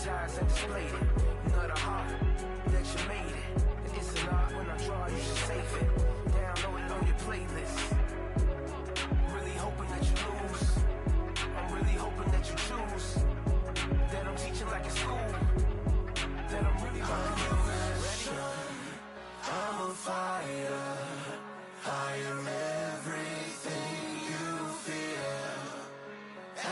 Dramatized and displayed it. Not a heart that you made it. And it's an art when I draw, you should save it. Download it on your playlist. Really hoping that you lose. I'm really hoping that you choose. That I'm teaching like in school. That I'm really hoping you lose. I'm a fighter. I am everything you fear.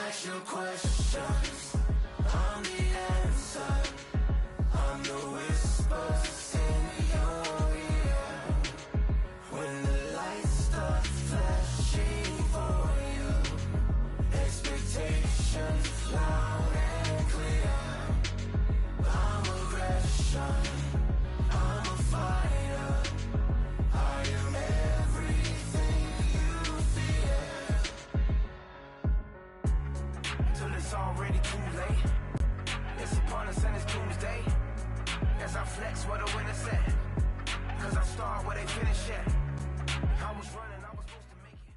Ask your questions. I'm the answer. I'm the whispers in your ear. When the lights start flashing for you, expectations loud and clear. I'm aggression. I'm a fighter. I am everything you fear. Till it's already too late. It's upon us and it's doomsday. As I flex where the winner said. Cause I start where they finish at. I was running, I was supposed to make it.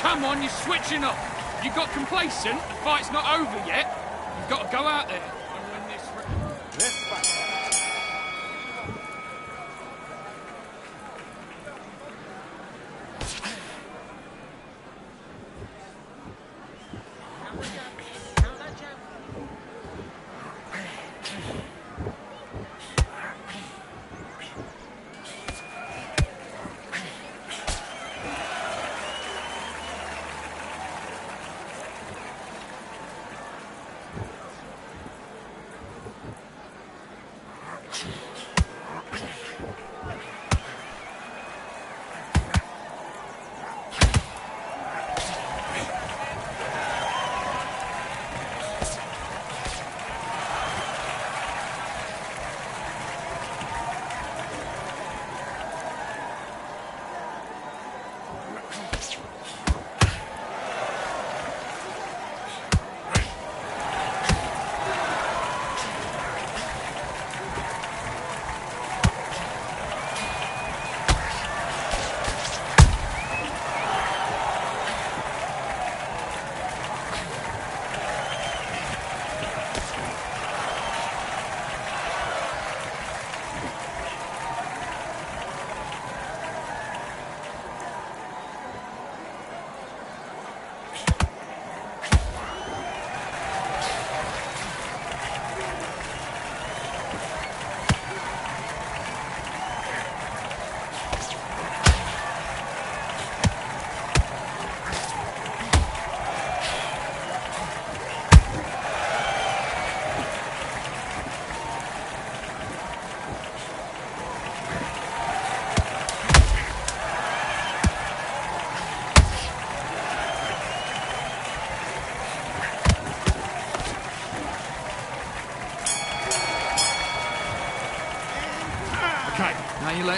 Come on, you're switching up. You got complacent? The fight's not over yet. You've got to go out there and win this. Let's fight.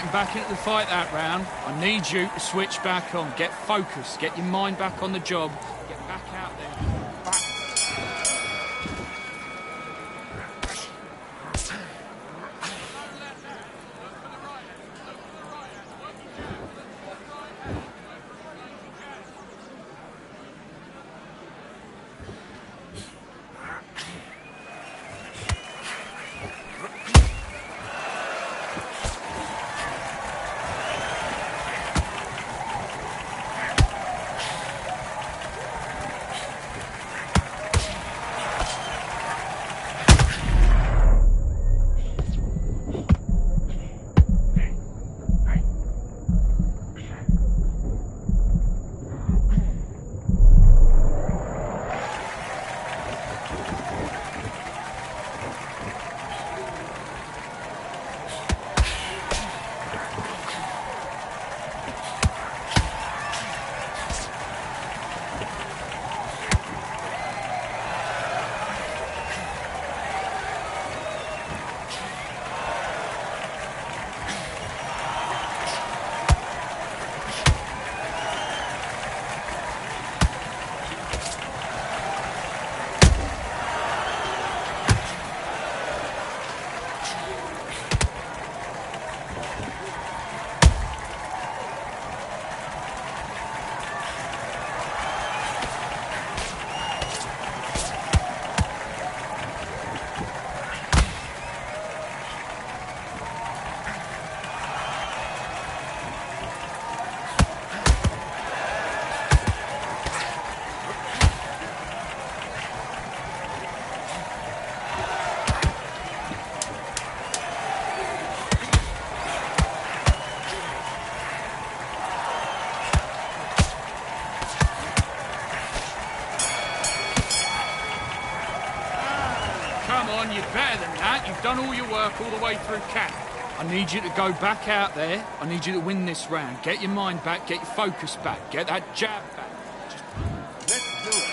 let him back into the fight that round. I need you to switch back on. Get focused. Get your mind back on the job. Get back out there. Back. Come on, you're better than that. You've done all your work all the way through camp. I need you to go back out there. I need you to win this round. Get your mind back, get your focus back, get that jab back. Let's do it.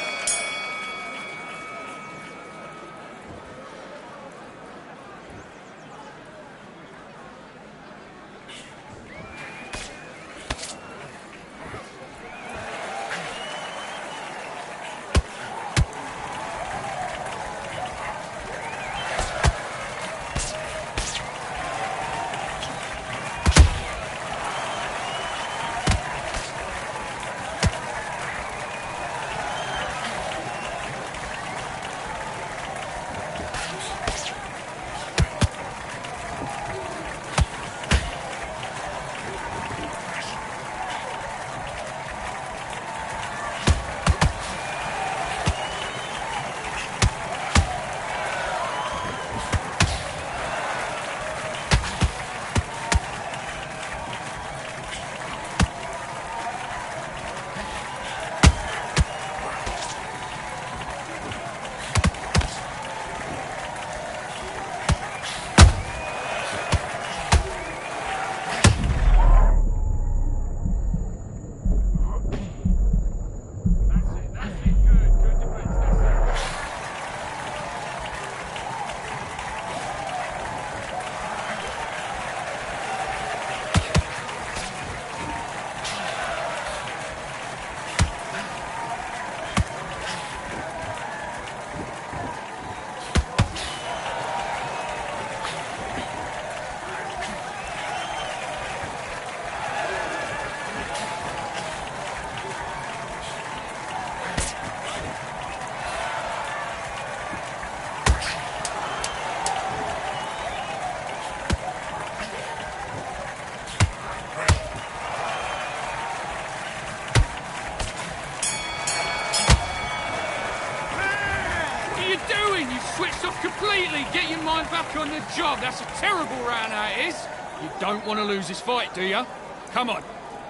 Switched off completely. Get your mind back on the job. That's a terrible round, that is. You don't want to lose this fight, do you? Come on.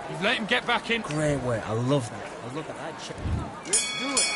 You've let him get back in. Great work. I love that. I love that. Let's do it.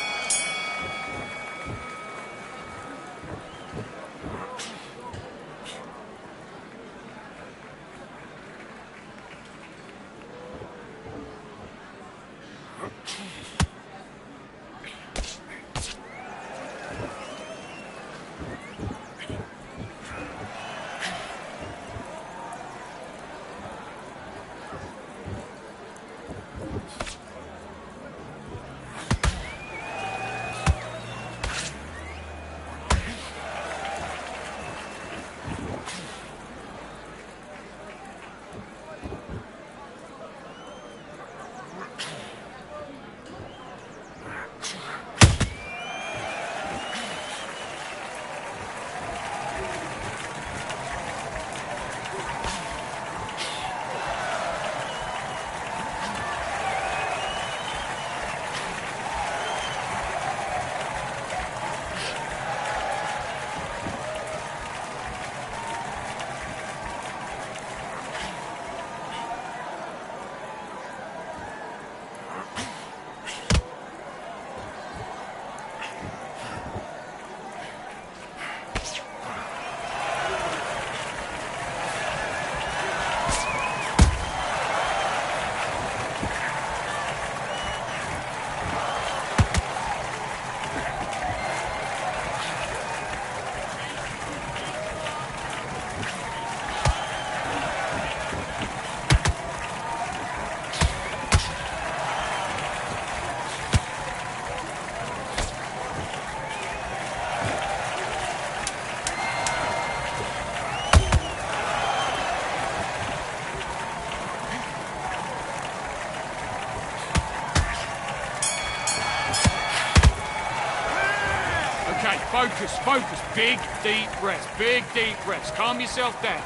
Focus, focus. Big, deep breaths. Big, deep breaths. Calm yourself down.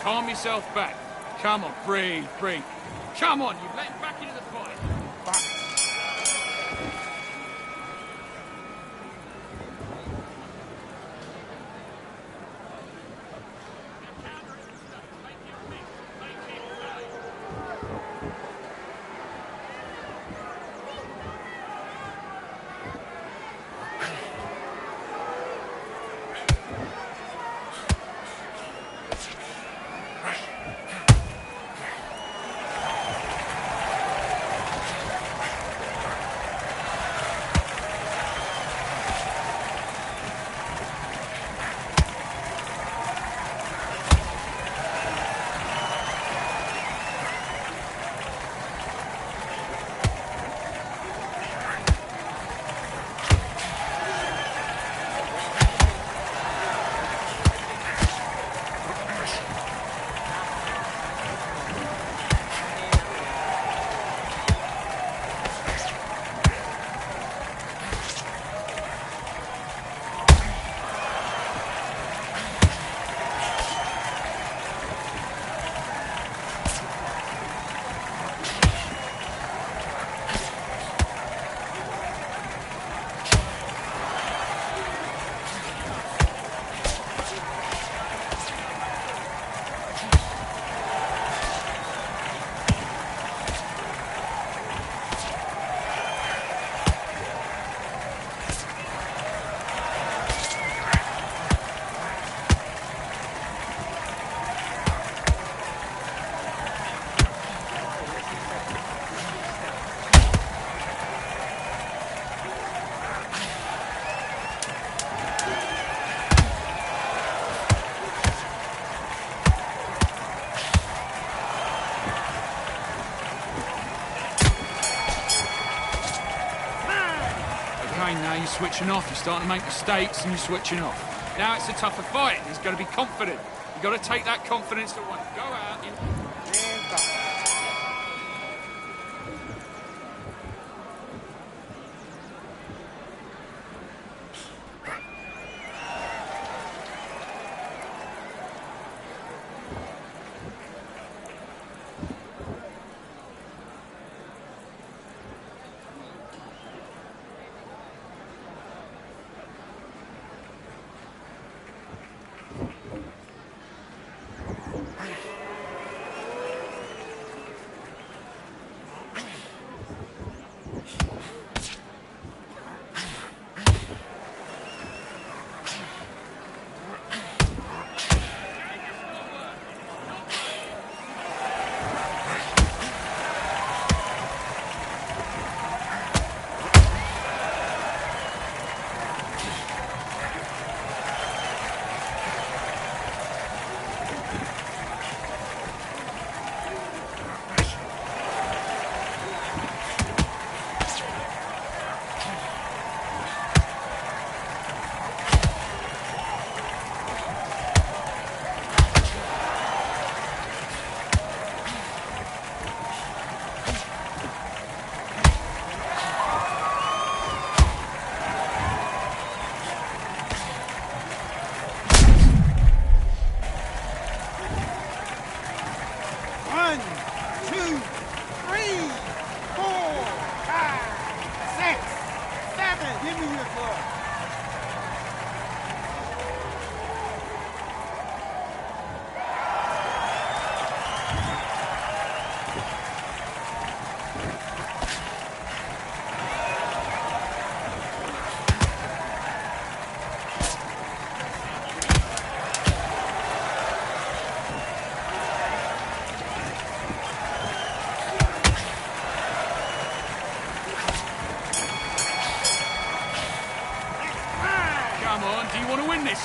Calm yourself back. Come on, breathe, breathe. Come on, you've let him back into the fight. Now you're switching off, you're starting to make mistakes and you're switching off. Now it's a tougher fight, he's got to be confident. You've got to take that confidence to one. Go out in...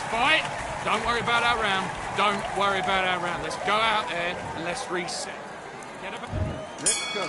Fight. Don't worry about our round. Don't worry about our round. Let's go out there and let's reset. Get about... Let's go.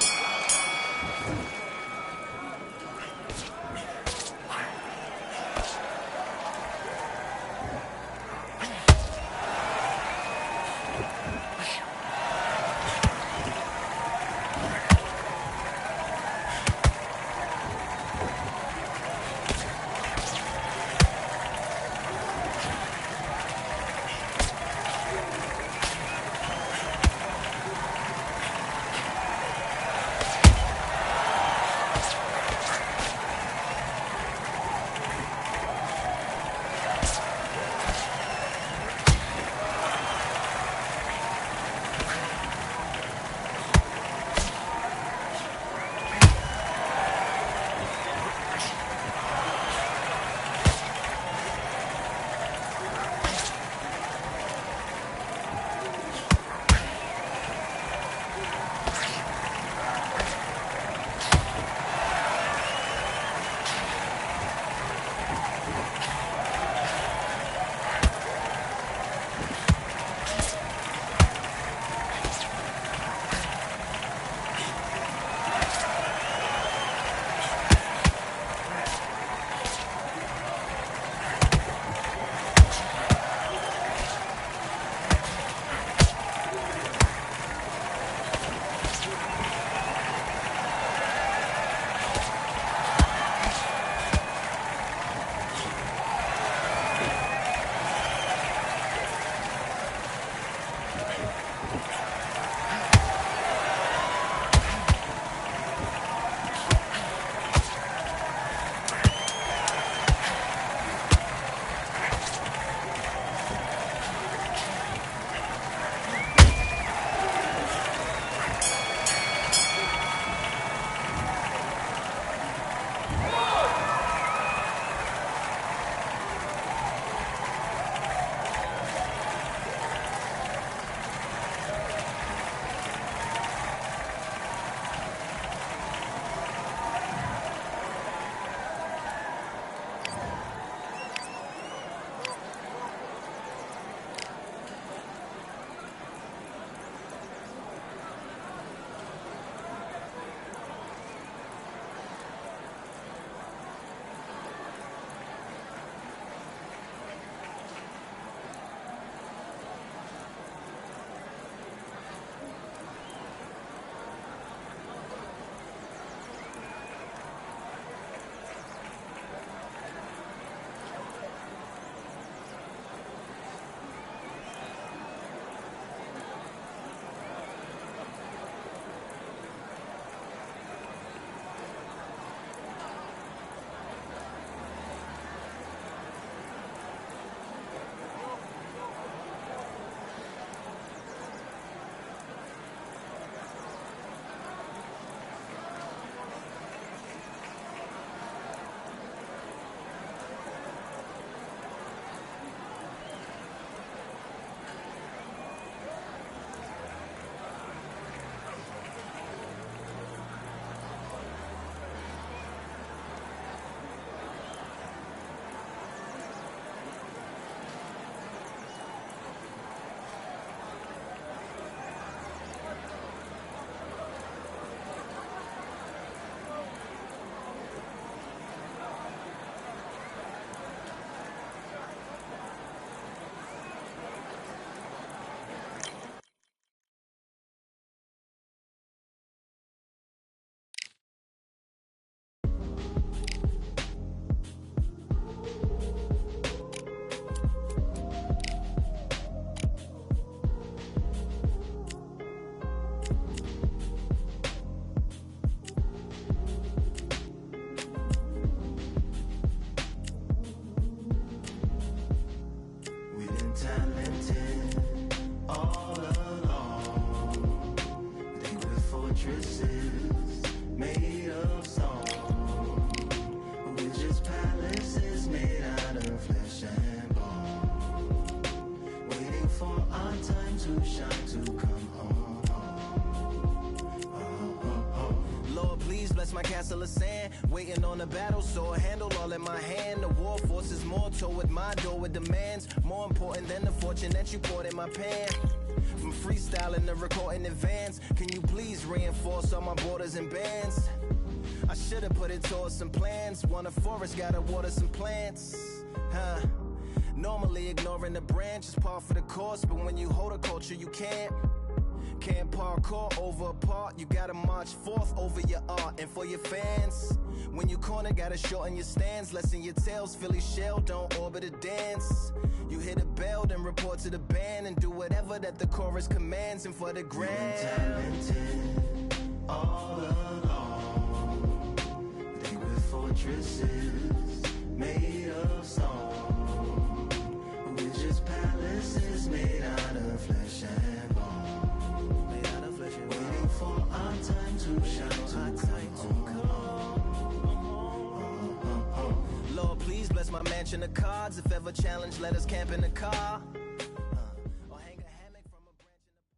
please bless my castle of sand. Waiting on the battle, so a handle all in my hand. The war forces more toward my door with demands. More important than the fortune that you poured in my pan. From freestyling to recording advance, can you please reinforce all my borders and bands? I should've put it towards some plans. Want a forest, gotta water some plants. Normally ignoring the branch is par for the course, but when you hold a culture you can't parkour over a part. You gotta march forth over your art. And for your fans, when you corner, gotta shorten your stance. Lessen your tails, Philly shell, don't orbit a dance. You hit a bell, then report to the band, and do whatever that the chorus commands. And for the grand, talented all along, they were fortresses made of stone. We're just palaces made out of flesh and bone. Waiting for our time to shine, to come. Lord, please bless my mansion of cards. If ever challenged, let us camp in the car. Or hang a hammock from a branch in the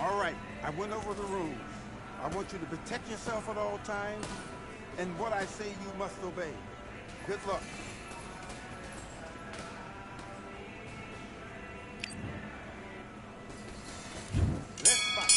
All right, I went over the rules. I want you to protect yourself at all times, and what I say you must obey. Good luck. Let's fight.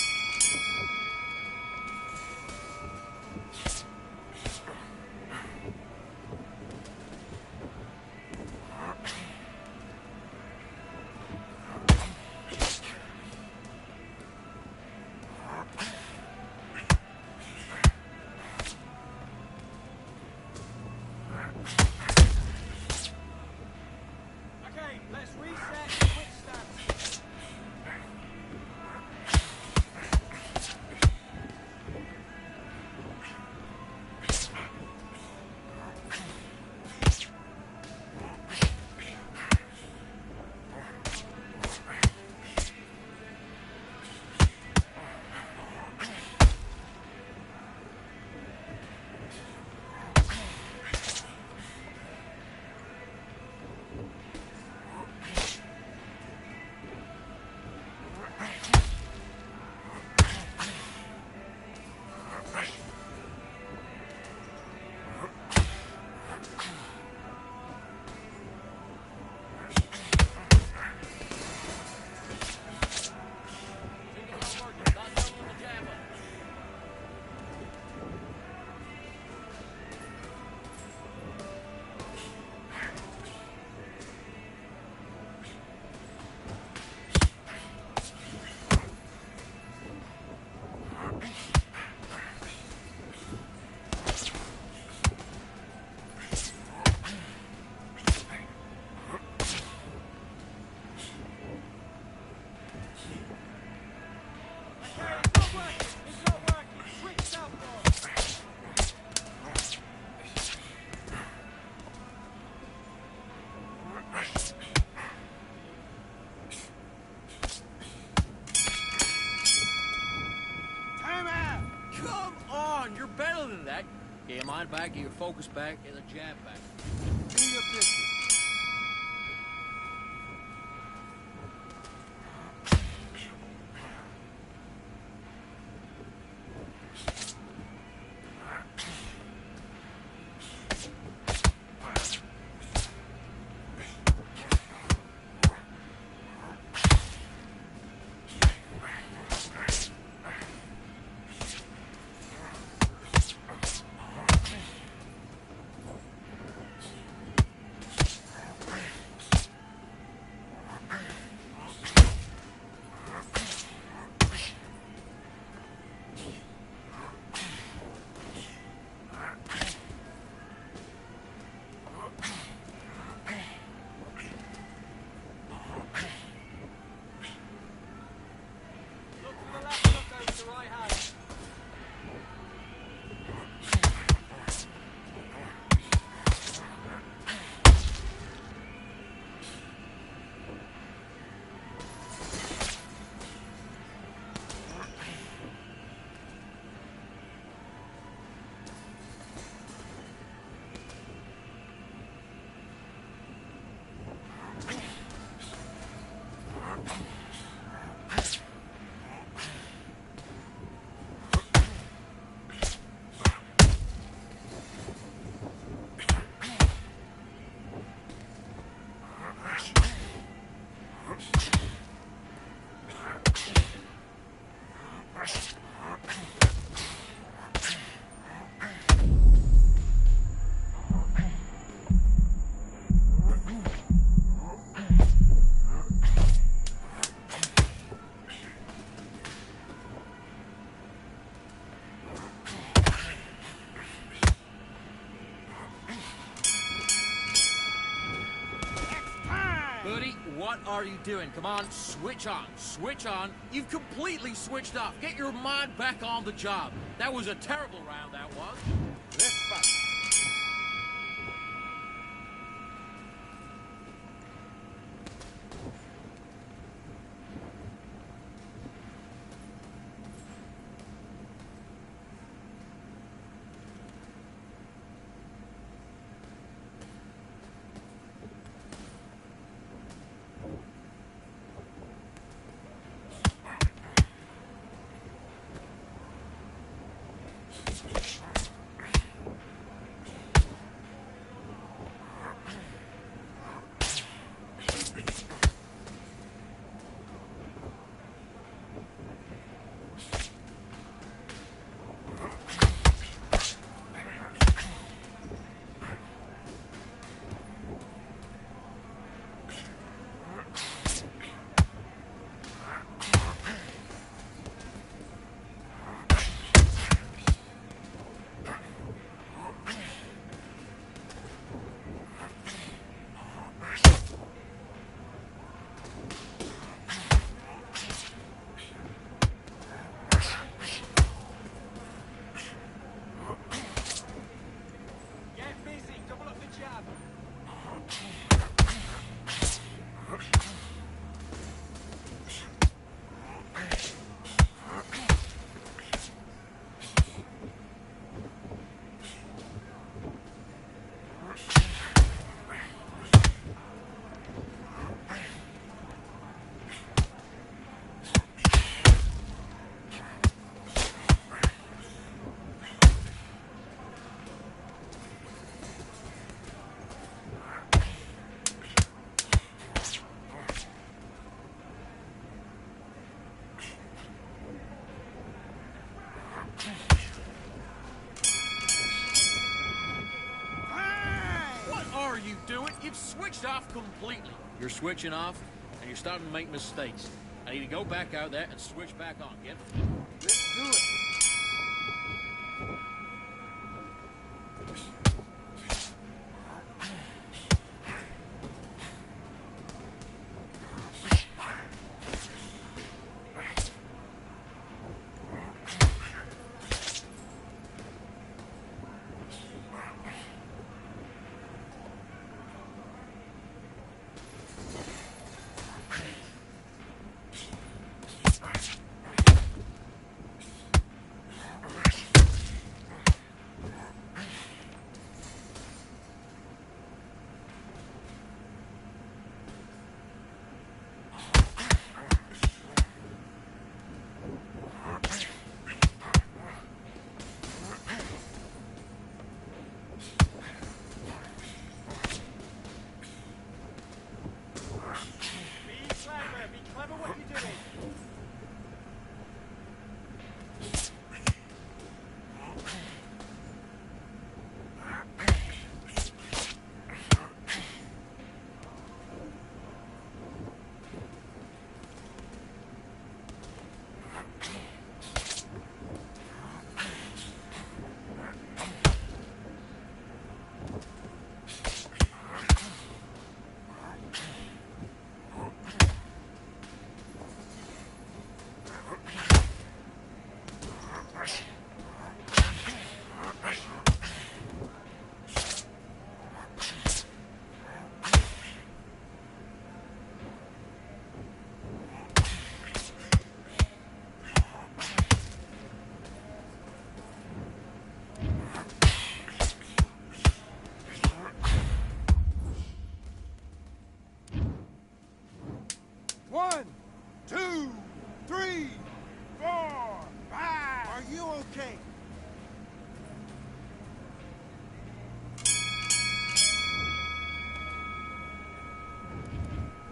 Get your mind back, get your focus back, get the jab back. Do your business. What are you doing? Come on, switch on. Switch on. You've completely switched off. Get your mind back on the job. That was a terrible round, that was. Let's fight. doing? You've switched off completely. You're switching off, and you're starting to make mistakes. I need to go back out there and switch back on. Get it? Let's do it. One, two, three, 4, 5. Are you okay?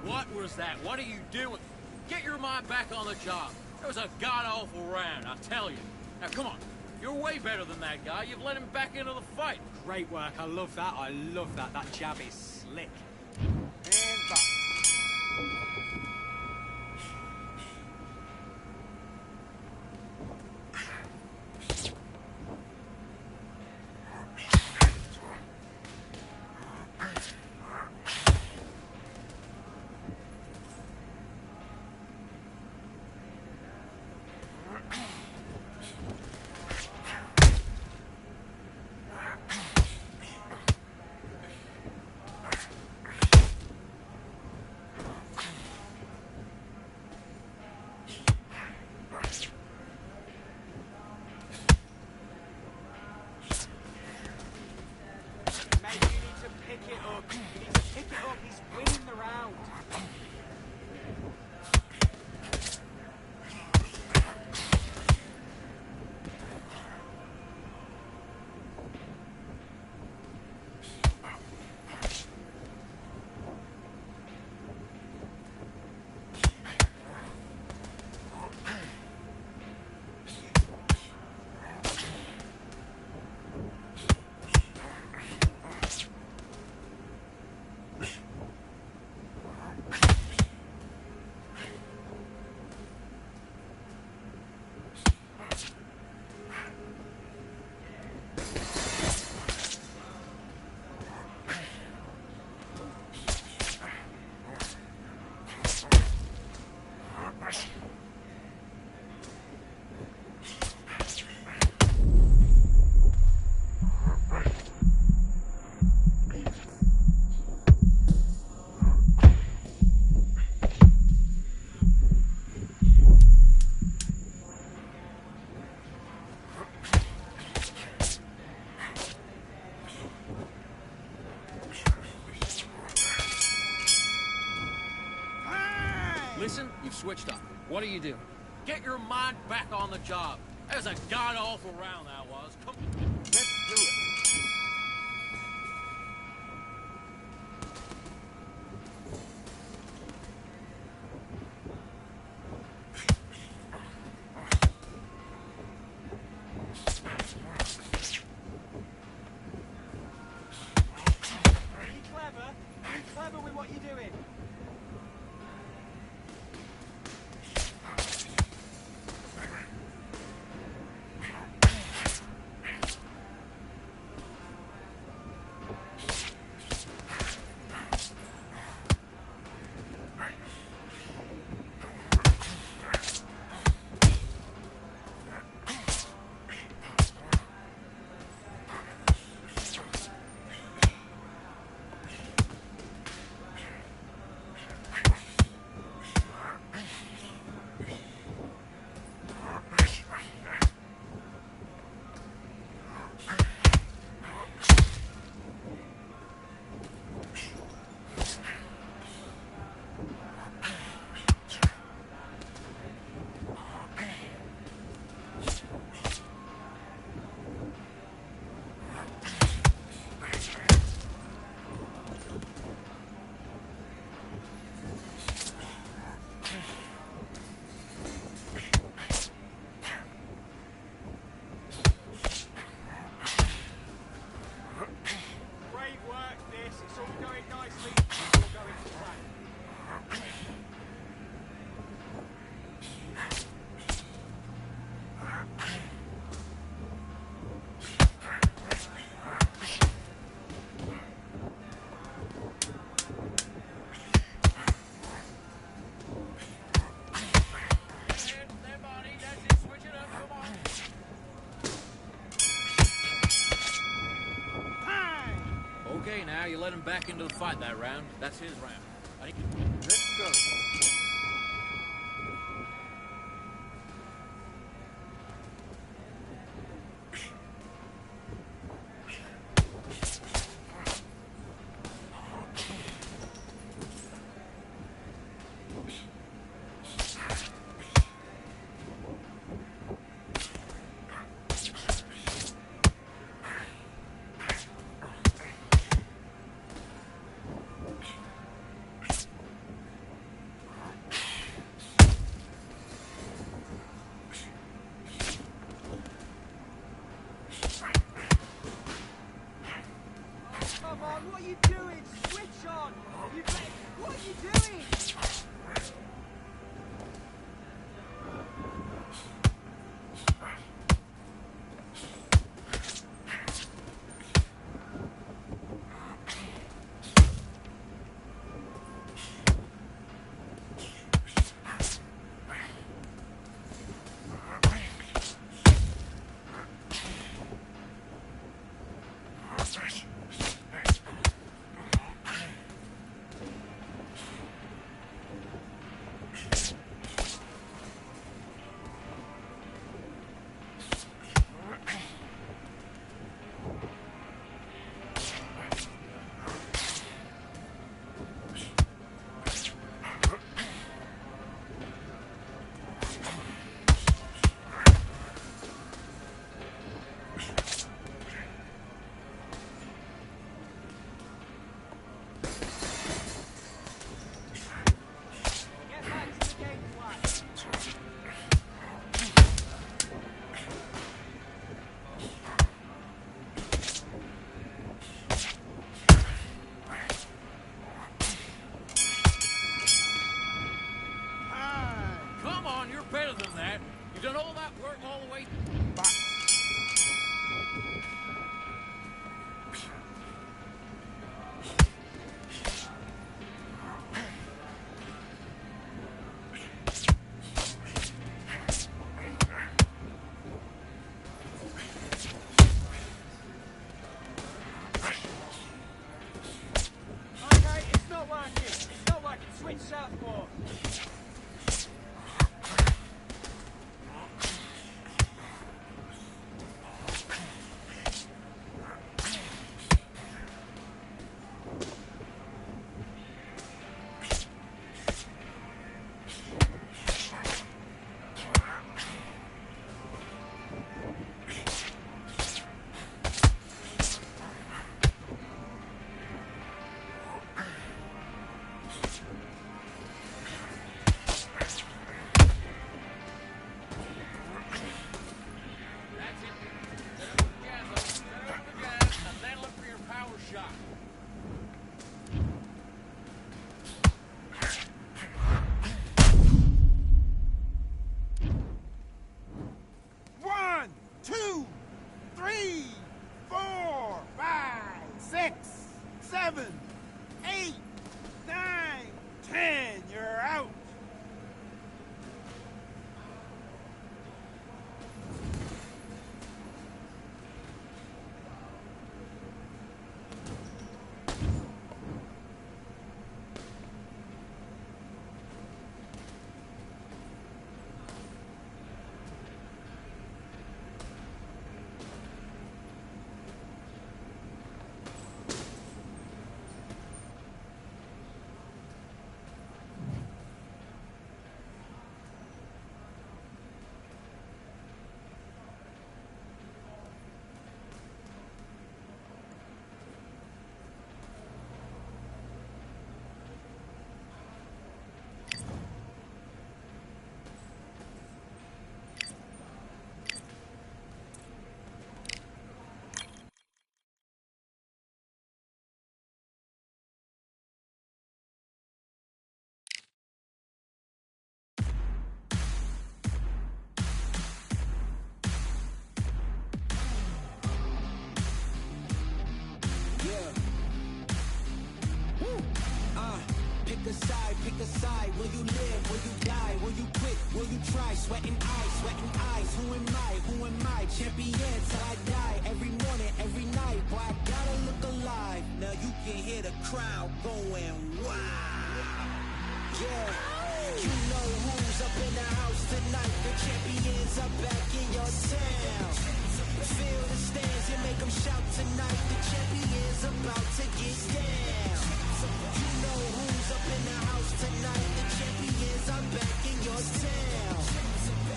What was that? What are you doing? Get your mind back on the job. That was a god-awful round, I tell you. Now, come on. You're way better than that guy. You've let him back into the fight. Great work. I love that. I love that. That jab is slick. And box. Listen, you've switched up. What are you doing? Get your mind back on the job. That was a god-awful round, that was. Come on. Let's do it. Be clever. Be clever with what you're doing. Great work, this. It's all going nicely. It's all going to plan. There, buddy. That's it. Switch it up. Come on. Okay, now you let him back into the fight that round. That's his round. I think Let's go. Come on, what are you doing? Switch on. You better... What are you doing? Get back to the game plan. Come on, you're better than that. You've done all that work all the way. a side. Will you live? Will you die? Will you quit? Will you try? Sweating eyes. Who am I? Who am I? Champion till I die. Every morning, every night. Boy, I gotta look alive. Now you can hear the crowd going wow. Yeah. You know who's up in the house tonight. The champions are back in your town. Feel the stands and make them shout tonight. The champions about to get down. You know who's up in the house tonight. The champions are back in your town.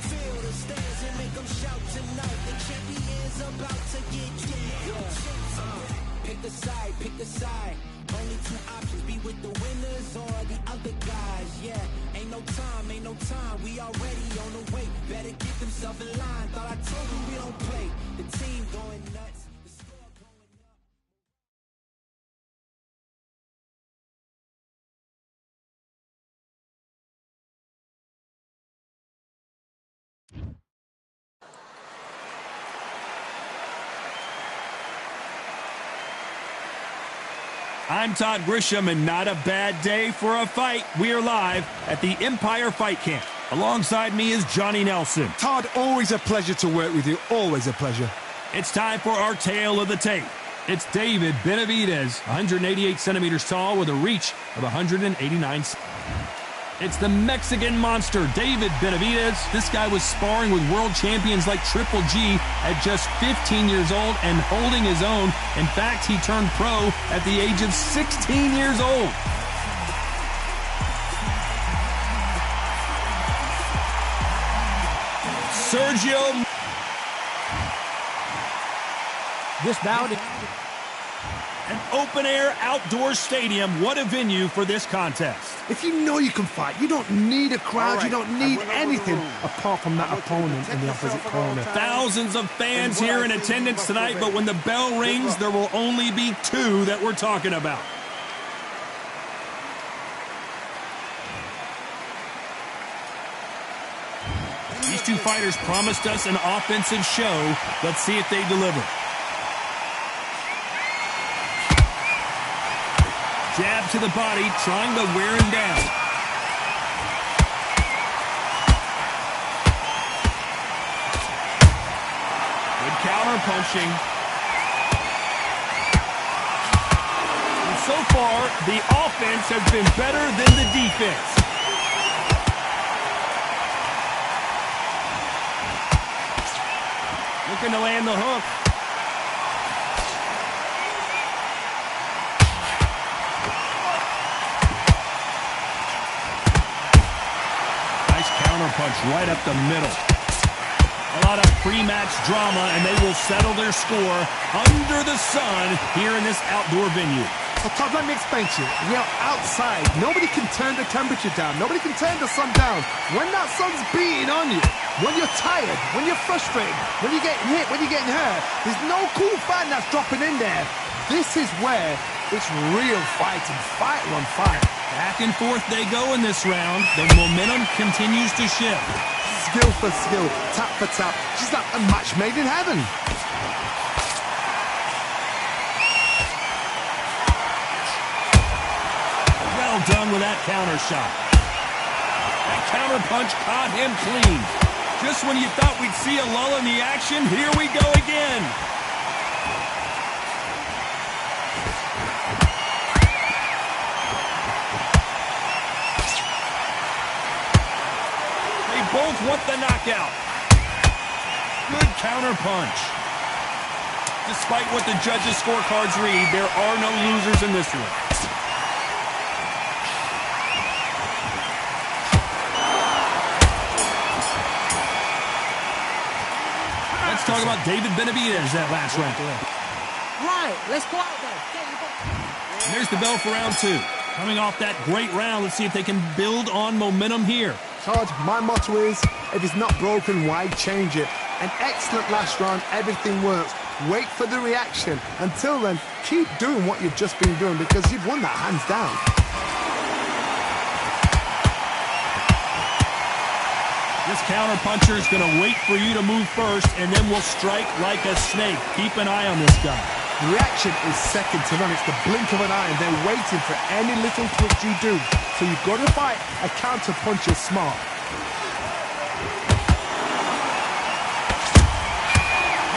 Feel the stands and make them shout tonight. The champions about to get down. Pick a side, pick a side. Only two options, be with the winners or the other guys. Yeah, ain't no time, we already on the way. Better get themselves in line. Thought I told you we don't play. The team going nuts, the score going up. I'm Todd Grisham, and not a bad day for a fight. We are live at the Empire Fight Camp. Alongside me is Johnny Nelson. Todd, always a pleasure to work with you. Always a pleasure. It's time for our tale of the tape. It's David Benavidez, 188 centimeters tall with a reach of 189. It's the Mexican monster, David Benavidez. This guy was sparring with world champions like Triple G at just 15 years old and holding his own. In fact, he turned pro at the age of 16 years old. Sergio. This bout. An open-air outdoor stadium. What a venue for this contest. If you know you can fight, you don't need a crowd, Right. you don't need anything apart from that opponent in the opposite corner. Thousands of fans here in attendance tonight, but when the bell rings, there will only be two that we're talking about. These two fighters promised us an offensive show. Let's see if they deliver. Jab to the body, trying to wear him down. Good counter punching. And so far, the offense has been better than the defense. Looking to land the hook. Punch right up the middle. A lot of pre-match drama, and they will settle their score under the sun here in this outdoor venue. Well, Todd, let me explain to you. We are outside. Nobody can turn the temperature down. Nobody can turn the sun down. When that sun's beating on you, when you're tired, when you're frustrated, when you're getting hit, when you're getting hurt, there's no cool fan that's dropping in there. This is where it's real fighting. Fight on fight. Back and forth they go in this round. The momentum continues to shift. Skill for skill, tap for tap. She's like a match made in heaven. Well done with that counter shot. That counter punch caught him clean. Just when you thought we'd see a lull in the action, here we go again. Both want the knockout. Good counter punch. Despite what the judges' scorecards read, there are no losers in this one. Let's talk about David Benavidez that last round. Right, let's go out there. And there's the bell for round two. Coming off that great round, let's see if they can build on momentum here. Todd, my motto is, if it's not broken, why change it? An excellent last round, everything works. Wait for the reaction. Until then, keep doing what you've just been doing because you've won that hands down. This counter puncher is going to wait for you to move first, and then we'll strike like a snake. Keep an eye on this guy. Reaction is second to none. It's the blink of an eye, and they're waiting for any little twitch you do. So you've got to fight a counter punch is smart.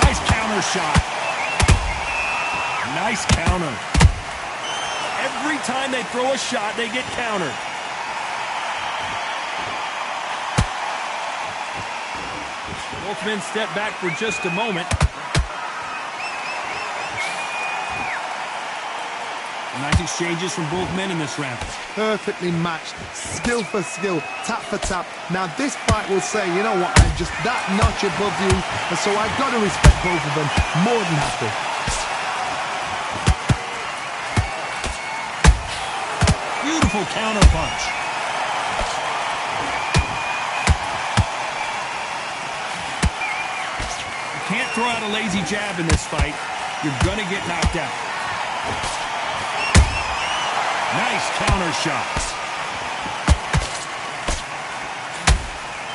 Nice counter shot. Nice counter. Every time they throw a shot, they get countered. Both men step back for just a moment. Nice exchanges from both men in this round. Perfectly matched, skill for skill, tap for tap. Now this fight will say, you know what, I'm just that notch above you, and so I've got to respect both of them. More than happy. Beautiful counter punch. You can't throw out a lazy jab in this fight. You're gonna get knocked out. Nice counter shots.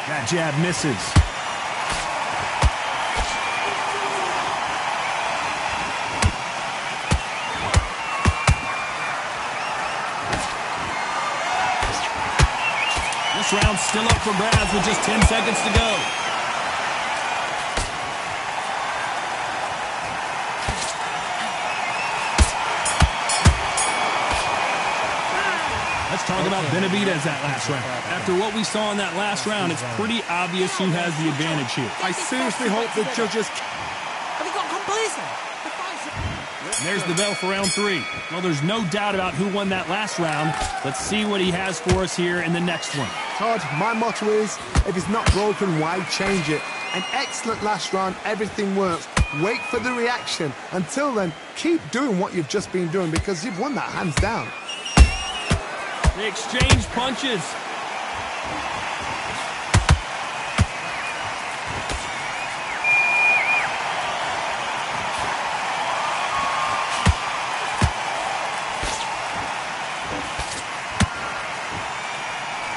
That jab misses. This round's still up for grabs with just 10 seconds to go. Let's talk about Benavidez that last round. After what we saw in that last round, it's pretty obvious who has the advantage here. I seriously hope the judges... Have you got complacent? The fight's... And there's the bell for round 3. Well, there's no doubt about who won that last round. Let's see what he has for us here in the next one. Todd, my motto is, if it's not broken, why change it? An excellent last round, everything works. Wait for the reaction. Until then, keep doing what you've just been doing because you've won that hands down. They exchange punches.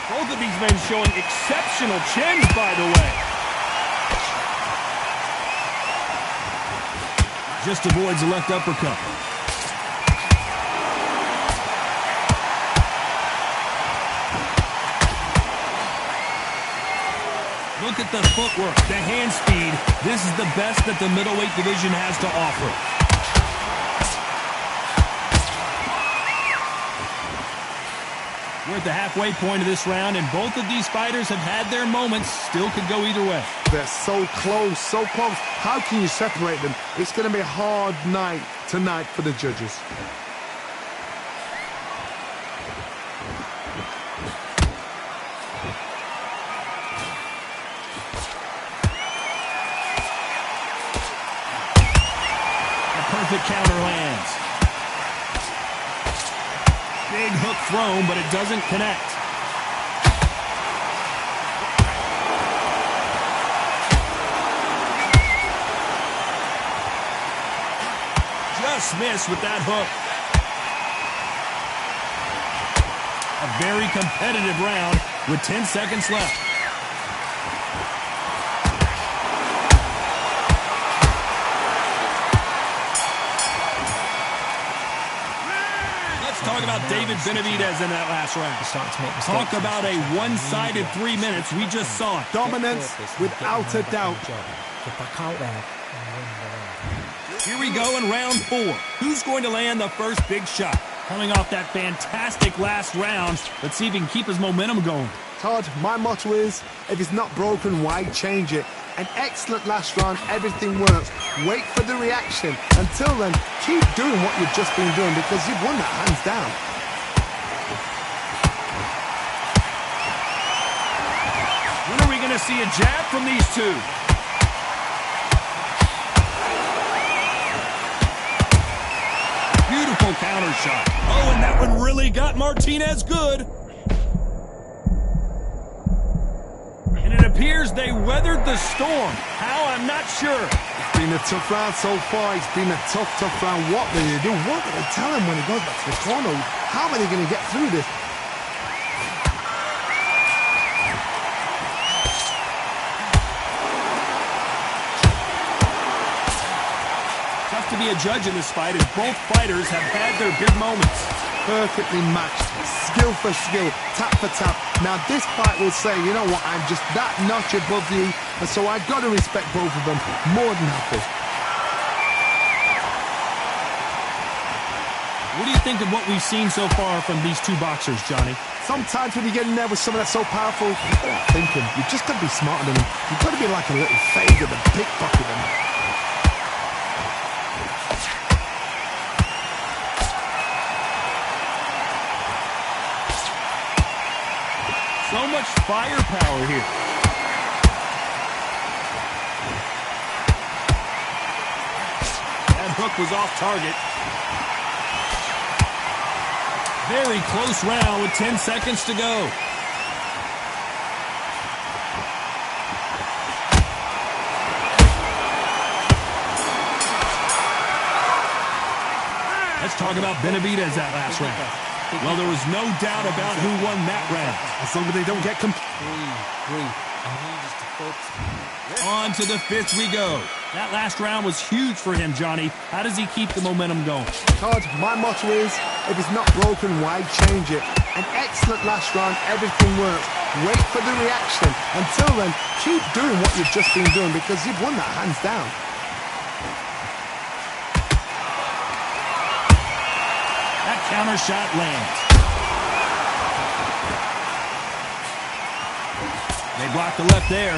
Both of these men showing exceptional chins, by the way. Just avoids the left uppercut. Look at the footwork, the hand speed. This is the best that the middleweight division has to offer. We're at the halfway point of this round, and both of these fighters have had their moments. Still could go either way. They're so close, so close. How can you separate them? It's going to be a hard night tonight for the judges. Perfect counter lands. Big hook thrown, but it doesn't connect. Just missed with that hook. A very competitive round with 10 seconds left. Talk about David Benavidez in that last round. Talk about a one-sided 3 minutes. We just saw it. Dominance without a doubt. Here we go in round 4. Who's going to land the first big shot? Coming off that fantastic last round, let's see if he can keep his momentum going. Todd, my motto is, if it's not broken, why change it? An excellent last round, everything works. Wait for the reaction. Until then, keep doing what you've just been doing because you've won that hands down. When are we going to see a jab from these two? Beautiful counter shot. Oh, and that one really got Martinez good. And it appears they weathered the storm. How? I'm not sure. It's been a tough round so far. It's been a tough round. What do they do? What do they tell him when he goes back to the corner? How are they going to get through this? Tough to be a judge in this fight, as both fighters have had their big moments. Perfectly matched, skill for skill, tap for tap. Now this fight will say, you know what, I'm just that notch above you, and so I've got to respect both of them more than happy. What do you think of what we've seen so far from these two boxers, Johnny? Sometimes when you get in there with someone that's so powerful, you've got to think him. You've just got to be smarter than him. You've got to be like a little faggot and pickpocket him. So much firepower here. That hook was off target. Very close round with 10 seconds to go. Let's talk about Benavidez that last round. Well, there was no doubt about who won that round. As long as they don't get Breathe. I need us to focus. On to the fifth we go. That last round was huge for him, Johnny. How does he keep the momentum going? Todd, my motto is, if it's not broken, why change it? An excellent last round, everything works. Wait for the reaction. Until then, keep doing what you've just been doing, because you've won that hands down. That counter shot lands. They block the left there.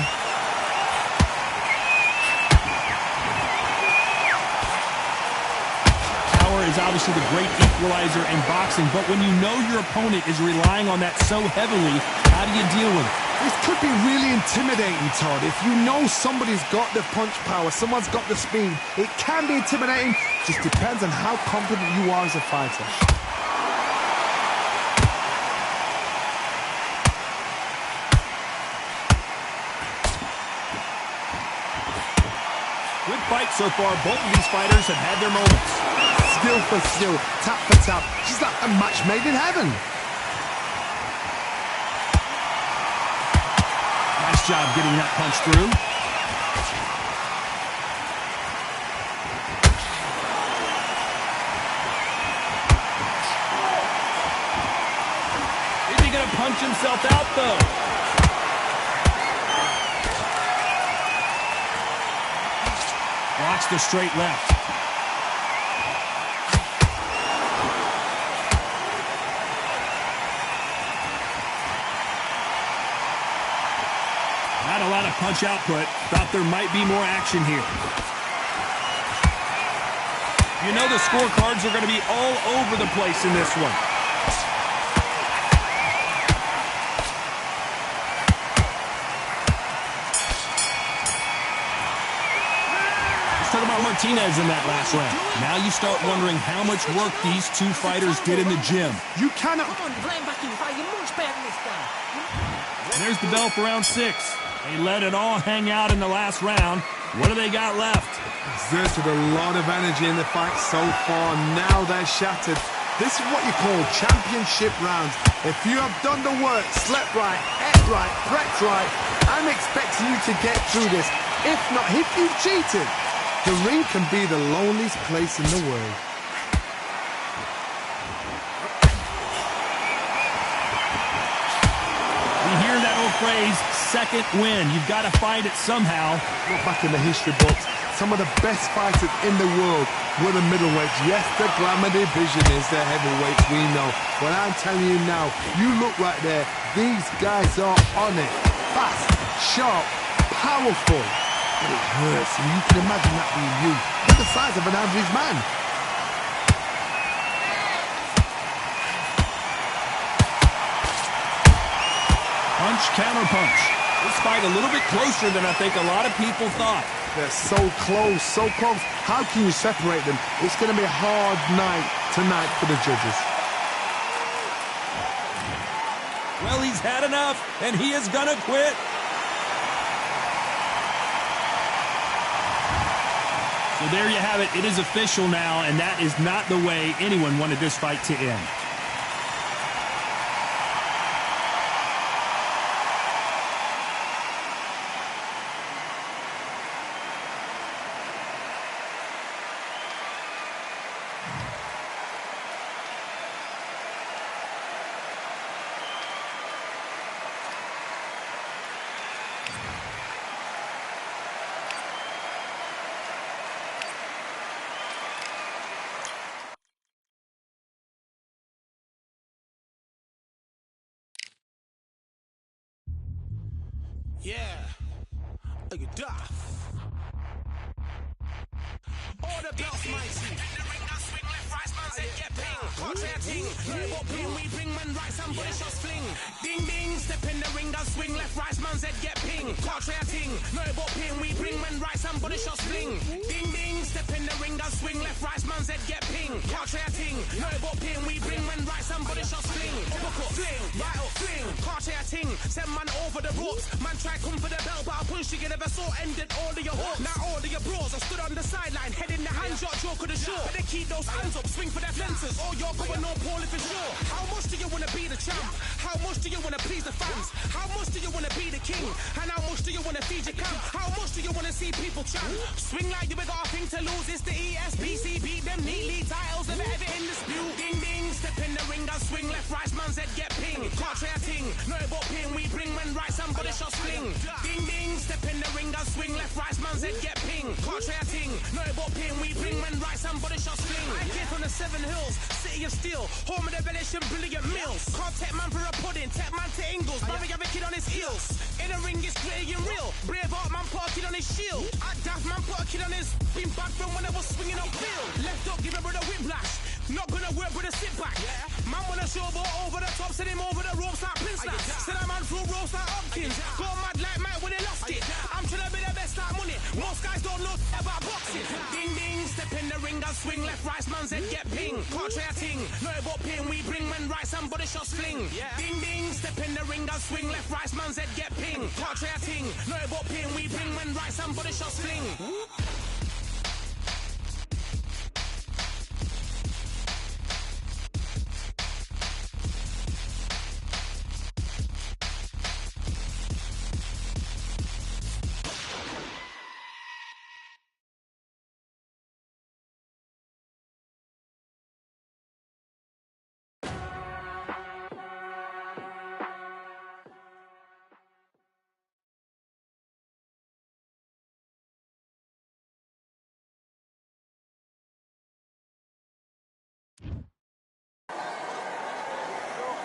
Power is obviously the great equalizer in boxing, but when you know your opponent is relying on that so heavily, how do you deal with it? This could be really intimidating, Todd. If you know somebody's got the punch power, someone's got the speed, it can be intimidating. Just depends on how confident you are as a fighter. Good fight so far. Both of these fighters have had their moments. Skill for skill, tap for tap. She's like a match made in heaven. Nice job getting that punch through. Is he going to punch himself out, though? Watch the straight left. Not a lot of punch output. Thought there might be more action here. You know the scorecards are going to be all over the place in this one. Let's talk about Martinez in that last round. Now you start wondering how much work these two fighters did in the gym. You cannot... Come on, you're playing back in the fight. You're much better than this guy. And there's the bell for round 6. They let it all hang out in the last round. What do they got left? Exerted a lot of energy in the fight so far. Now they're shattered. This is what you call championship rounds. If you have done the work, slept right, ate right, prepped right, I'm expecting you to get through this. If not, if you've cheated, the ring can be the loneliest place in the world. We hear that old phrase, second win. You've got to find it somehow. Look back in the history books. Some of the best fighters in the world were the middleweights. Yes, the glamour division is the heavyweights, we know. But I'm telling you now, you look right there, these guys are on it. Fast, sharp, powerful. But it hurts, and you can imagine that being you. They're the size of an average man. Punch, counter punch. This fight a little bit closer than I think a lot of people thought. They're so close, so close. How can you separate them? It's going to be a hard night tonight for the judges. Well, he's had enough, and he is going to quit. So there you have it. It is official now, and that is not the way anyone wanted this fight to end. Yeah. Look at Duff. All the belts, mighty. In the ring, I swing left, right, man's head get ping. Can't say a ting. No more ping, we bring man right, somebody shots fling. Ding ding, step in the ring, I swing left, right, man's head get ping. Can't say a ting. No more ping, we bring man right, somebody shots fling. Ding ding, step in the ring, I swing left, right, man's head get ping. Can't say a ting. No more ping, we bring man right, somebody shots fling. Uppercut, fling, right up, fling. Can't say a ting. Send man over the ropes. Man try come for the belt, but I punch you never saw ended all of your hopes. Now all of your bros are stood on the sideline, head in the hand shot, joke of the show. But they keep those hands up, swing for their fences. Oh, you're going on Paul if it's sure. How much do you wanna be the champ? How much do you wanna please the fans? How much do you wanna be the king? And how much do you wanna feed your camp? How much do you wanna see people champ? Swing like you got a thing to lose. It's the ESBC, beat them neatly. Titles never ever in dispute. Ding ding, step in the ring, I swing left, right, man's head get ping. Can't try a ting, no about ping. We bring men right, somebody shots fling. Ding ding, step in the ring, I swing left, right, man's head get ping. Can't try a ting, no about ping. We bring men right, somebody shots fling. I came from the 7 Hills, city of steel, home of the village and brilliant meals. Can't take man for a pudding, take man to Ingles. Barry have a kid on his heels. In the ring, it's gritty and real. Braveheart man put a kid on his shield. At Daft man put a kid on his. Been back from when I was swinging up field. Left up, give a brother whiplash. Not gonna work with a sit back. Man wanna show ball over the top, send him over the ropes like Prince Snap. Send a man through ropes like Hopkins. Go mad like Mike when he lost it. I'm trying to be the best like money. Most guys don't know about boxing. Ding ding, step in the ring, I swing left, right, man's head get ping. Can't try a ting, no about ping. We bring men right, somebody shots fling. Ding ding, step in the ring, I swing left, right, man's head get ping. Can't try a ting, no about ping. We bring men right, somebody shots fling.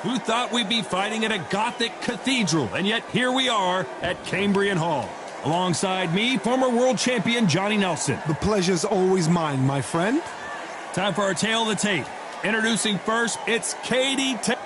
Who thought we'd be fighting at a Gothic cathedral? And yet here we are at Cambrian Hall. Alongside me, former world champion Johnny Nelson. The pleasure's always mine, my friend. Time for our tale of the tape. Introducing first, it's Katie Taylor.